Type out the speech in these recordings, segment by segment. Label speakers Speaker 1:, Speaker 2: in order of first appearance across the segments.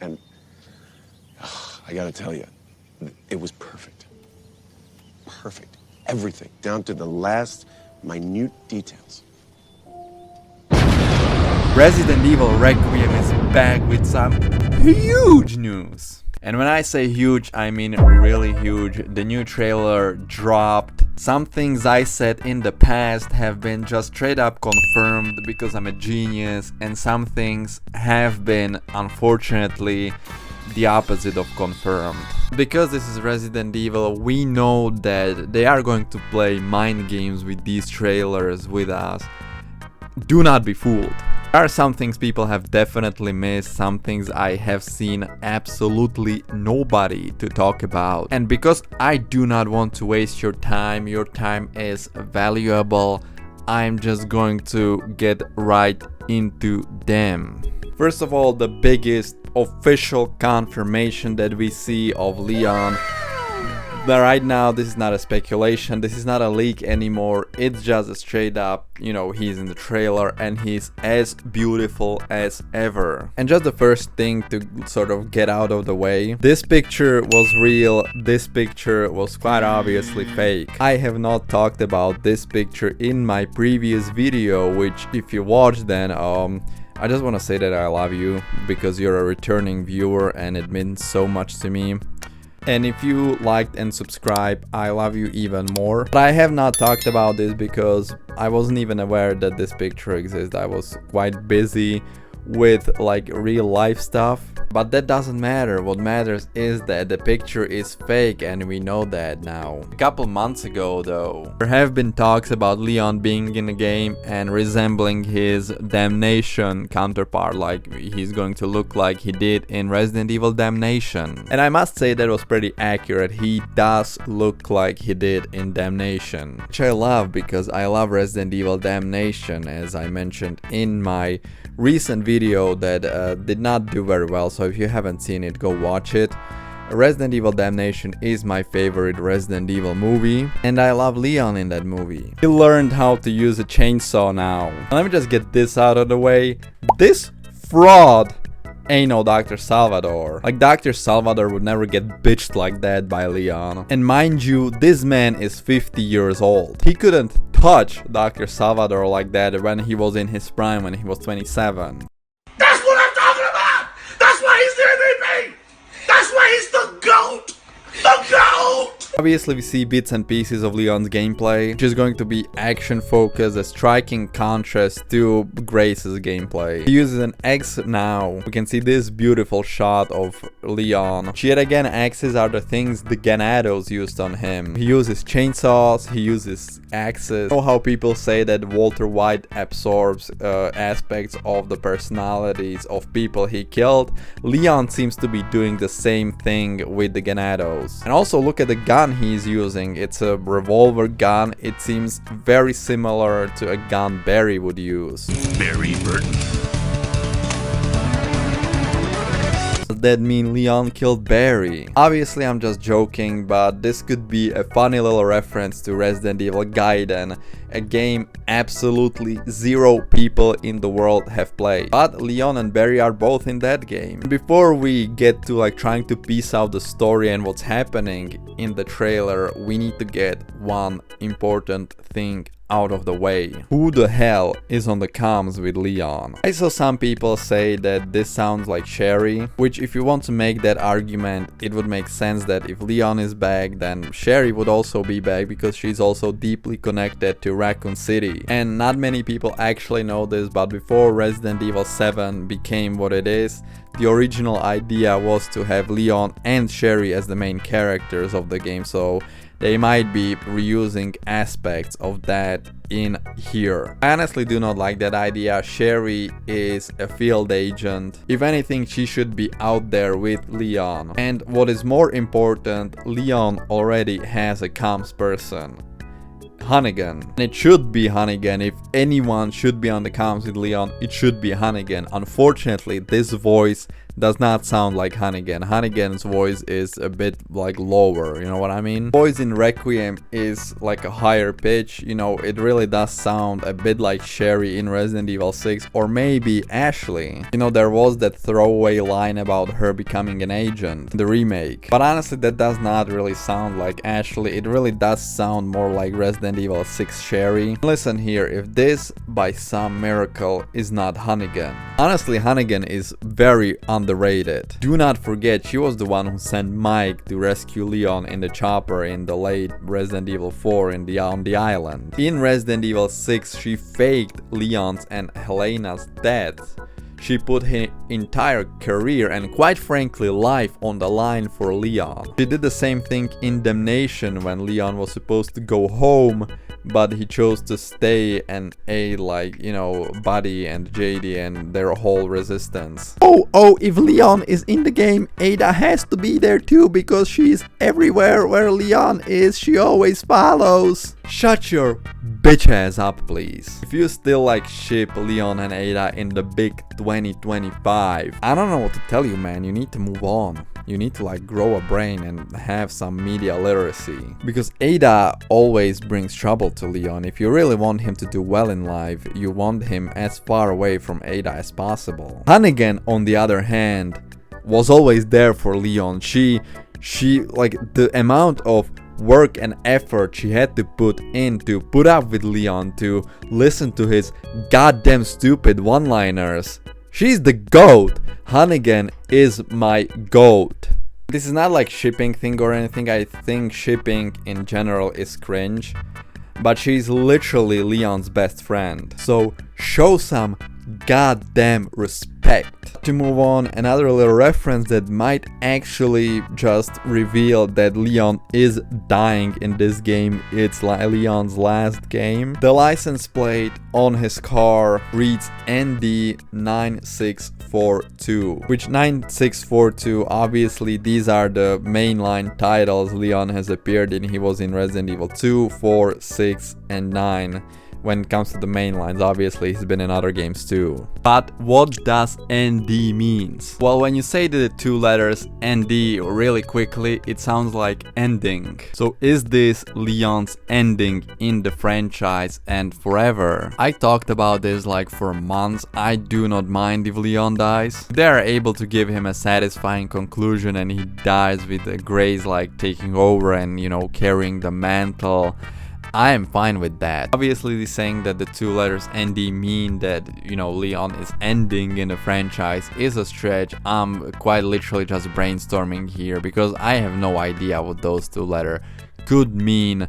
Speaker 1: And I gotta tell you, it was perfect. Perfect. Everything, down to the last minute details.
Speaker 2: Resident Evil Requiem is back with some huge news. And when I say huge, I mean really huge. The new trailer dropped. Some things I said in the past have been just straight up confirmed because I'm a genius, and some things have been, unfortunately, the opposite of confirmed. Because this is Resident Evil, we know that they are going to play mind games with these trailers with us. Do not be fooled. There are some things people have definitely missed, some things I have seen absolutely nobody to talk about. And because I do not want to waste your time is valuable, I'm just going to get right into them. First of all, the biggest official confirmation that we see of Leon. But right now, this is not a speculation, this is not a leak anymore, it's just a straight up, he's in the trailer and he's as beautiful as ever. And just the first thing to sort of get out of the way, this picture was real, this picture was quite obviously fake. I have not talked about this picture in my previous video, which if you watched then, I just want to say that I love you because you're a returning viewer and it means so much to me. And if you liked and subscribed, I love you even more. But I have not talked about this because I wasn't even aware that this picture exists. I was quite busy with like real life stuff. But that doesn't matter. What matters is that the picture is fake and we know that now. A couple months ago though, there have been talks about Leon being in a game and resembling his Damnation counterpart, like he's going to look like he did in Resident Evil Damnation. And I must say that was pretty accurate. He does look like he did in Damnation, which I love because I love Resident Evil Damnation, as I mentioned in my recent video that did not do very well, so if you haven't seen it, go watch it. Resident Evil Damnation is my favorite Resident Evil movie, and I love Leon in that movie. He learned how to use a chainsaw now. Let me just get this out of the way. This fraud ain't no Dr. Salvador. Like, Dr. Salvador would never get bitched like that by Leon. And mind you, this man is 50 years old. He couldn't touch Dr. Salvador like that when he was in his prime, when he was 27.
Speaker 3: That's what I'm talking about! That's why he's the MVP! That's why he's the GOAT! The GOAT!
Speaker 2: Obviously we see bits and pieces of Leon's gameplay, which is going to be action focused, a striking contrast to Grace's gameplay. He uses an axe now. We can see this beautiful shot of Leon. Yet again, axes are the things the Ganados used on him. He uses chainsaws, he uses axes. You know how people say that Walter White absorbs aspects of the personalities of people he killed? Leon seems to be doing the same thing with the Ganados. And also look at the gun he's using. It's a revolver gun. It seems very similar to a gun Barry would use.
Speaker 3: Barry Burton.
Speaker 2: Does that mean Leon killed Barry? Obviously I'm just joking, but this could be a funny little reference to Resident Evil Gaiden, a game absolutely zero people in the world have played. But Leon and Barry are both in that game. Before we get to like trying to piece out the story and what's happening in the trailer, we need to get one important thing out of the way. Who the hell is on the comms with Leon? I saw some people say that this sounds like Sherry, which if you want to make that argument, it would make sense that if Leon is back, then Sherry would also be back because she's also deeply connected to Raccoon City. And not many people actually know this, but before Resident Evil 7 became what it is, the original idea was to have Leon and Sherry as the main characters of the game, so they might be reusing aspects of that in here. I honestly do not like that idea. Sherry is a field agent. If anything, she should be out there with Leon. And what is more important, Leon already has a comms person, Hunnigan. And it should be Hunnigan. If anyone should be on the comms with Leon, it should be Hunnigan. Unfortunately, this voice does not sound like Hunnigan. Hunnigan's voice is a bit like lower, you know what I mean? Voice in Requiem is like a higher pitch, you know, it really does sound a bit like Sherry in Resident Evil 6, or maybe Ashley. You know, there was that throwaway line about her becoming an agent in the remake, but honestly that does not really sound like Ashley. It really does sound more like Resident Evil 6 Sherry. Listen here, if this by some miracle is not Hunnigan. Honestly, Hunnigan is very underrated. Do not forget, she was the one who sent Mike to rescue Leon in the chopper in the late Resident Evil 4 on the island. In Resident Evil 6, she faked Leon's and Helena's death. She put her entire career and quite frankly life on the line for Leon. She did the same thing in Damnation when Leon was supposed to go home, but he chose to stay and aid, like, you know, Buddy and JD and their whole resistance. Oh, if Leon is in the game, Ada has to be there too, because she's everywhere where Leon is, she always follows. Shut your bitch ass up, please. If you still like ship Leon and Ada in the big 2025, I don't know what to tell you, man. You need to move on. You need to like grow a brain and have some media literacy, because Ada always brings trouble to Leon. If you really want him to do well in life, you want him as far away from Ada as possible. Hunnigan, on the other hand, was always there for Leon. She like, the amount of work and effort she had to put in to put up with Leon, to listen to his goddamn stupid one-liners. She's the GOAT. Hunnigan is my GOAT. This is not like shipping thing or anything. I think shipping in general is cringe, but she's literally Leon's best friend. So show some goddamn respect. To move on, another little reference that might actually just reveal that Leon is dying in this game. It's Leon's last game. The license plate on his car reads ND9642, which 9642, obviously these are the mainline titles Leon has appeared in. He was in Resident Evil 2, 4, 6 and 9. When it comes to the main lines, obviously he's been in other games too. But what does ND means? Well, when you say the two letters ND really quickly, it sounds like ending. So is this Leon's ending in the franchise and forever? I talked about this like for months. I do not mind if Leon dies. They are able to give him a satisfying conclusion and he dies with Grace like taking over and, you know, carrying the mantle. I am fine with that. Obviously saying that the two letters ND mean that, you know, Leon is ending in the franchise is a stretch. I'm quite literally just brainstorming here because I have no idea what those two letters could mean.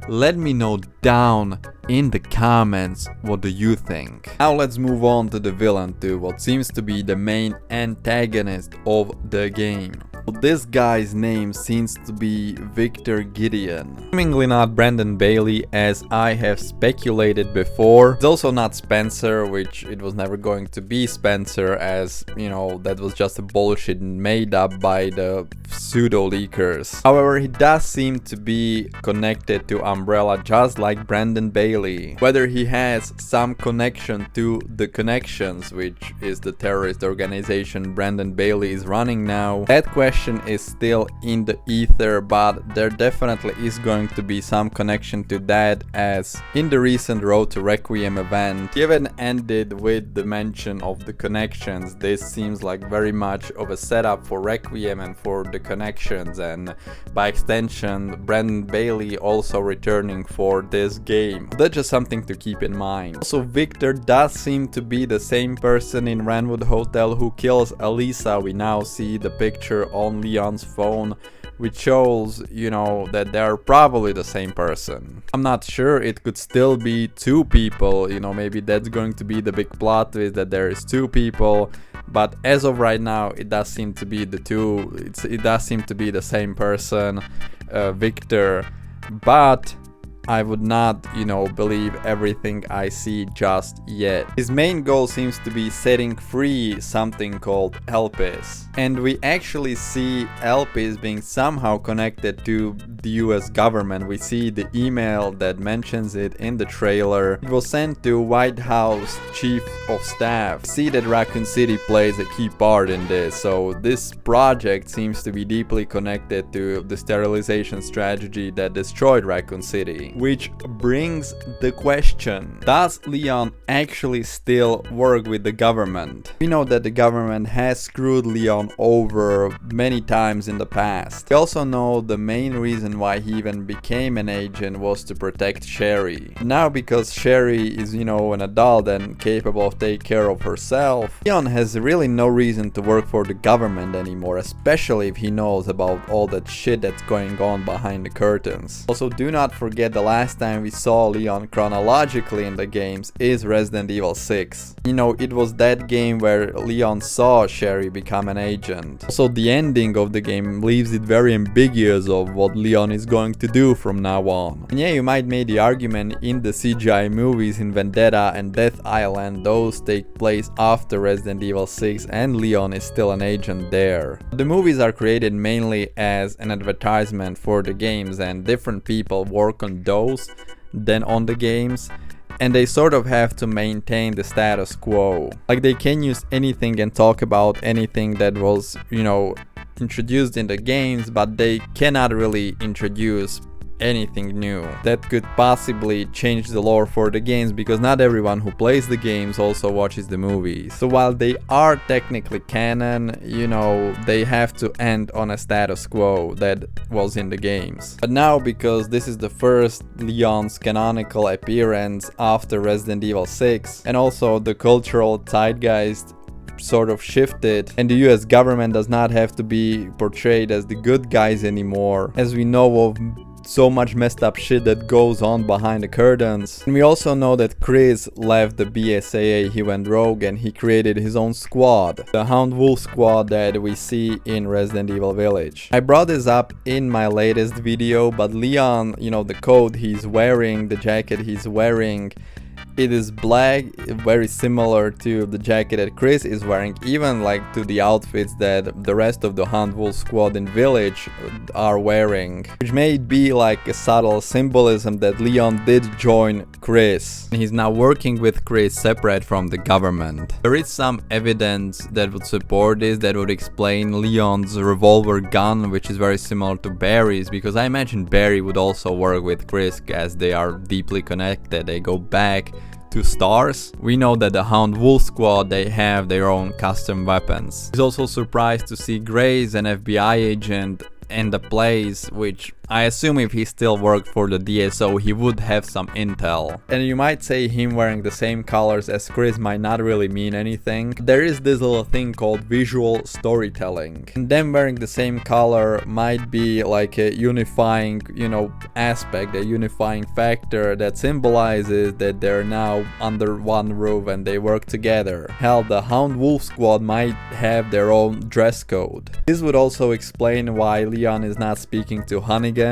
Speaker 2: Let me know down in the comments what do you think. Now let's move on to the villain, to what seems to be the main antagonist of the game. This guy's name seems to be Victor Gideon. Seemingly not Brandon Bailey, as I have speculated before. It's also not Spencer, which it was never going to be Spencer, as, you know, that was just a bullshit made up by the pseudo leakers. However, he does seem to be connected to Umbrella, just like Brandon Bailey. Whether he has some connection to the Connections, which is the terrorist organization Brandon Bailey is running now, that question is still in the ether, but there definitely is going to be some connection to that, as in the recent Road to Requiem event, even ended with the mention of the Connections. This seems like very much of a setup for Requiem and for the Connections, and by extension Brandon Bailey also returning for this game. That's just something to keep in mind. Also, Victor does seem to be the same person in Ranwood Hotel who kills Elisa. We now see the picture on Leon's phone, which shows, you know, that they're probably the same person. I'm not sure, it could still be two people, you know, maybe that's going to be the big plot twist, that there is two people, but as of right now it does seem to be the two, it does seem to be the same person, Victor. But I would not, believe everything I see just yet. His main goal seems to be setting free something called Elpis. And we actually see Elpis being somehow connected to the US government. We see the email that mentions it in the trailer. It was sent to White House Chief of Staff. We see that Raccoon City plays a key part in this, so this project seems to be deeply connected to the sterilization strategy that destroyed Raccoon City. Which brings the question, does Leon actually still work with the government? We know that the government has screwed Leon over many times in the past. We also know the main reason why he even became an agent was to protect Sherry. Now, because Sherry is, an adult and capable of taking care of herself, Leon has really no reason to work for the government anymore, especially if he knows about all that shit that's going on behind the curtains. Also, do not forget the last time we saw Leon chronologically in the games is Resident Evil 6. It was that game where Leon saw Sherry become an agent. Also, the ending of the game leaves it very ambiguous of what Leon is going to do from now on. And yeah, you might make the argument in the CGI movies in Vendetta and Death Island, those take place after Resident Evil 6 and Leon is still an agent there. The movies are created mainly as an advertisement for the games, and different people work on those than on the games, and they sort of have to maintain the status quo. Like, they can use anything and talk about anything that was, introduced in the games, but they cannot really introduce anything new that could possibly change the lore for the games, because not everyone who plays the games also watches the movies. So while they are technically canon, they have to end on a status quo that was in the games. But now, because this is the first Leon's canonical appearance after Resident Evil 6, and also the cultural zeitgeist sort of shifted, and the US government does not have to be portrayed as the good guys anymore, as we know of so much messed up shit that goes on behind the curtains. And we also know that Chris left the BSAA, he went rogue and he created his own squad, the Hound Wolf squad that we see in Resident Evil Village. I brought this up in my latest video, but Leon, the coat he's wearing, the jacket he's wearing, it is black, very similar to the jacket that Chris is wearing, even like to the outfits that the rest of the Hunt Wolf squad in Village are wearing, which may be like a subtle symbolism that Leon did join Chris. He's now working with Chris separate from the government. There is some evidence that would support this, that would explain Leon's revolver gun, which is very similar to Barry's, because I imagine Barry would also work with Chris as they are deeply connected, they go back to stars. We know that the Hound Wolf squad, they have their own custom weapons. He's also surprised to see Grace, an FBI agent, in the place, which I assume if he still worked for the DSO, he would have some intel. And you might say him wearing the same colors as Chris might not really mean anything. There is this little thing called visual storytelling, and them wearing the same color might be like a unifying, aspect, a unifying factor that symbolizes that they're now under one roof and they work together. Hell, the Hound Wolf squad might have their own dress code. This would also explain why Leon is not speaking to Hunnigan,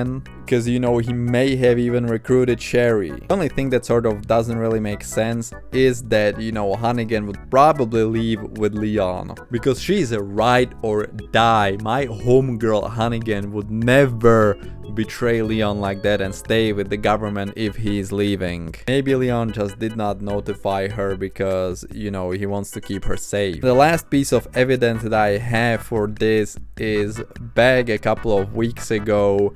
Speaker 2: because he may have even recruited Sherry. The only thing that sort of doesn't really make sense is that Hunnigan would probably leave with Leon, because she's a ride or die. My homegirl Hunnigan would never betray Leon like that and stay with the government if he's leaving. Maybe Leon just did not notify her because he wants to keep her safe. The last piece of evidence that I have for this is back a couple of weeks ago,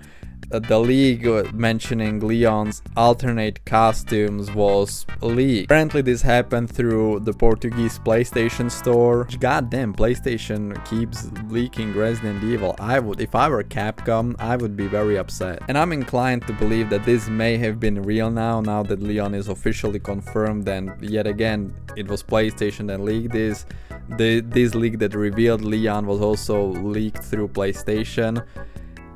Speaker 2: the leak mentioning Leon's alternate costumes was leaked. Apparently this happened through the Portuguese PlayStation store. Goddamn, PlayStation keeps leaking Resident Evil. If I were Capcom, I would be very upset. And I'm inclined to believe that this may have been real now that Leon is officially confirmed, and yet again, it was PlayStation that leaked this. This leak that revealed Leon was also leaked through PlayStation.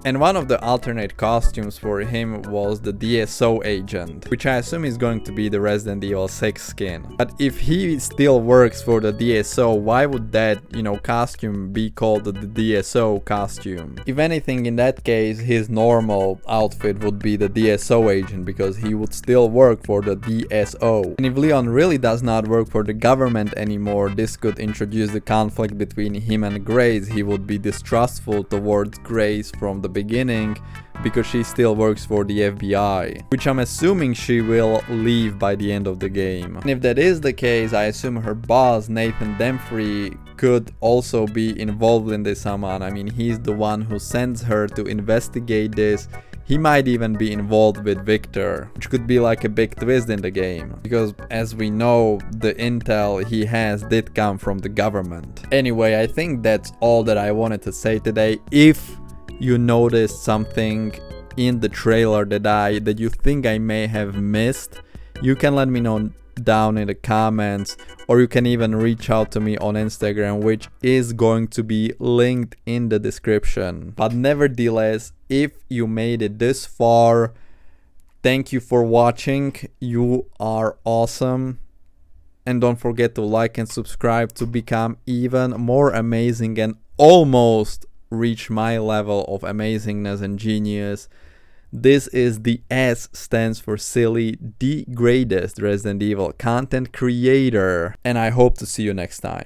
Speaker 2: And one of the alternate costumes for him was the DSO agent, which I assume is going to be the Resident Evil 6 skin. But if he still works for the DSO, why would that, costume be called the DSO costume? If anything, in that case, his normal outfit would be the DSO agent, because he would still work for the DSO. And if Leon really does not work for the government anymore, this could introduce the conflict between him and Grace. He would be distrustful towards Grace from the beginning because she still works for the FBI, which I'm assuming she will leave by the end of the game. And if that is the case, I assume her boss, Nathan Demphrey, could also be involved in this somehow. I mean, he's the one who sends her to investigate this. He might even be involved with Victor, which could be like a big twist in the game, because as we know, the intel he has did come from the government. Anyway, I think that's all that I wanted to say today. If you noticed something in the trailer that you think I may have missed, you can let me know down in the comments, or you can even reach out to me on Instagram, which is going to be linked in the description. But nevertheless, if you made it this far, thank you for watching. You are awesome. And don't forget to like and subscribe to become even more amazing and almost reach my level of amazingness and genius. This is the S stands for silly, the greatest Resident Evil content creator, and I hope to see you next time.